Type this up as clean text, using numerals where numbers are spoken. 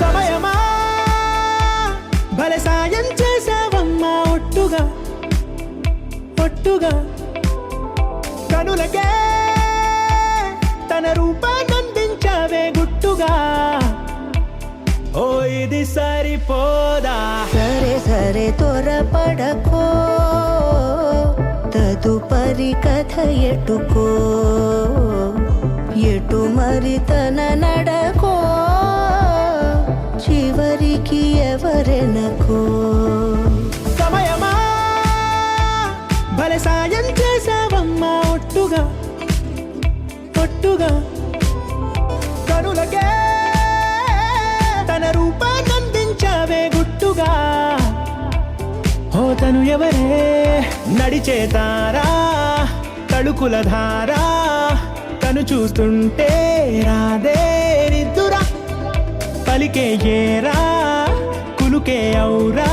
సమయమా భలే సాయం చేసావమ్మా ఒట్టుగా ఒట్టుగా కనులకే తన రూపాన్నందించావే గుట్టుగా ఓ ఇది సరిపోదా సరే సరే త్వరపడకో తదుపరి కథ ఎటుకో ఎటు మరి తన నడకో చివరికి ఎవరెనకో సమయమా భలే సాయం చేసావమ్మా ఒట్టుగా ఒట్టుగా కనులకే తన రూపాన్నందించావే గుట్టుగా ఓ తను ఎవరే నడిచే తారా తడుకుల ధారా తను చూస్తుంటే రాదే నిద్దురా పలికే ఏరా కులుకే ఔరా